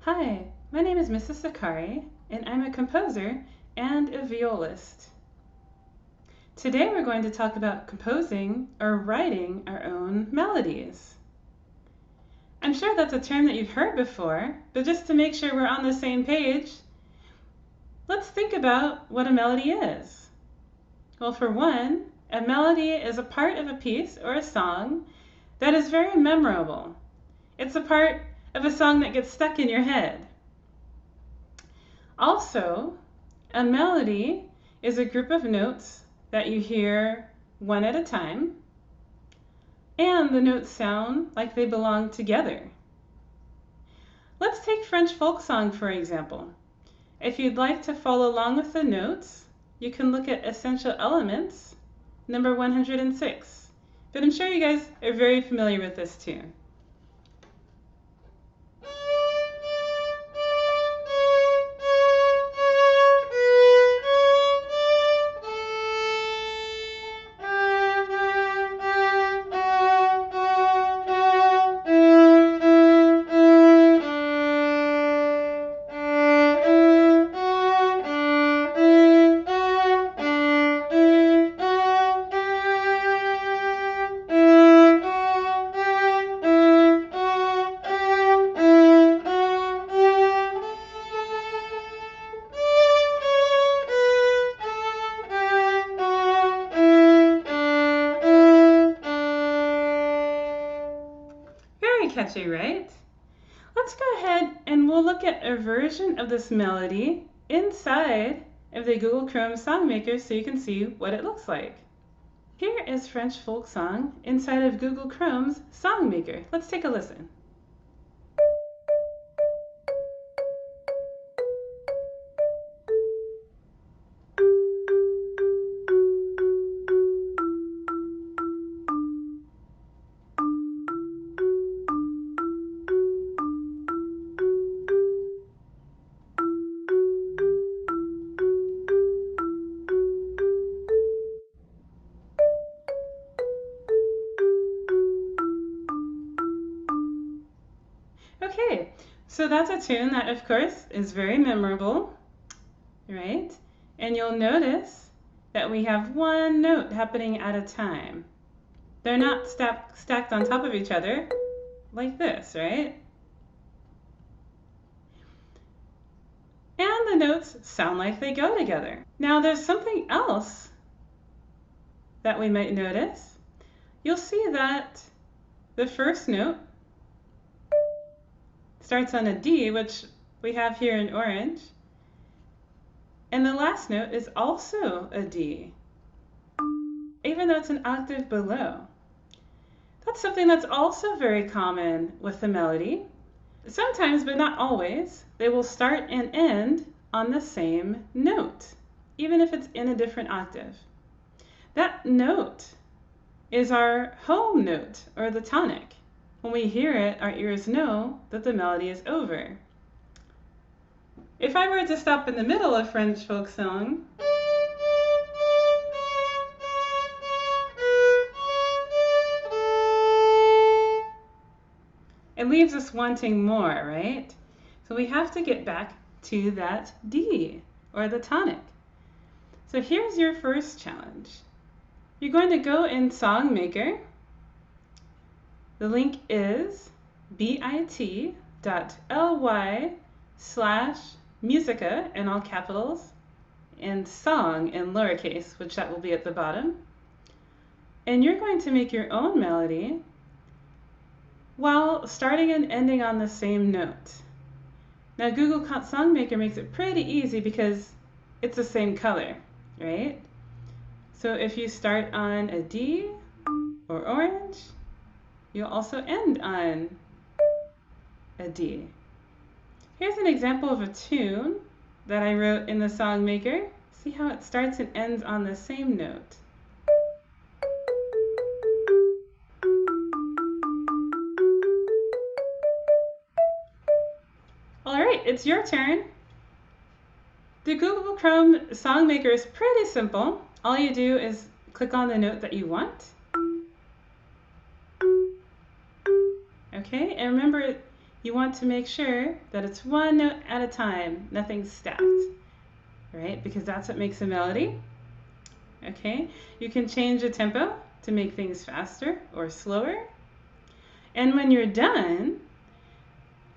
Hi, my name is Mrs. Sakari, and I'm a composer and a violist. Today we're going to talk about composing or writing our own melodies. I'm sure that's a term that you've heard before, but just to make sure we're on the same page, let's think about what a melody is. Well, for one, a melody is a part of a piece or a song that is very memorable. It's a part of a song that gets stuck in your head. Also, a melody is a group of notes that you hear one at a time, and the notes sound like they belong together. Let's take French folk song for example. If you'd like to follow along with the notes, you can look at Essential Elements, number 106. But I'm sure you guys are very familiar with this tune. Very catchy, right? Let's go ahead and we'll look at a version of this melody inside of the Google Chrome Songmaker so you can see what it looks like. Here is French folk song inside of Google Chrome's Songmaker. Let's take a listen. Okay, so that's a tune that, of course, is very memorable, right? And you'll notice that we have one note happening at a time. They're not stacked on top of each other like this, right? And the notes sound like they go together. Now there's something else that we might notice. You'll see that the first note starts on a D, which we have here in orange, and the last note is also a D, even though it's an octave below. That's something that's also very common with the melody. Sometimes, but not always, they will start and end on the same note, even if it's in a different octave. That note is our home note, or the tonic. When we hear it, our ears know that the melody is over. If I were to stop in the middle of French folk song, it leaves us wanting more, right? So we have to get back to that D, or the tonic. So here's your first challenge. You're going to go in Songmaker. The link is bit.ly/musica in all capitals and song in lowercase, which that will be at the bottom. And you're going to make your own melody while starting and ending on the same note. Now Google Songmaker makes it pretty easy because it's the same color, right? So if you start on a D or orange, you'll also end on a D. Here's an example of a tune that I wrote in the Songmaker. See how it starts and ends on the same note. All right, it's your turn. The Google Chrome Songmaker is pretty simple. All you do is click on the note that you want. Okay, and remember, you want to make sure that it's one note at a time, nothing stacked, right? Because that's what makes a melody. Okay, you can change the tempo to make things faster or slower. And when you're done,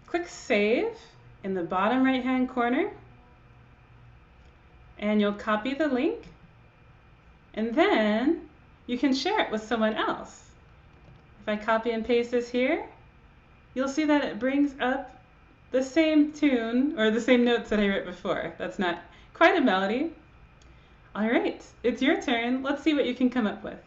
click Save in the bottom right-hand corner, and you'll copy the link, and then you can share it with someone else. If I copy and paste this here, you'll see that it brings up the same tune or the same notes that I wrote before. That's not quite a melody. All right, it's your turn. Let's see what you can come up with.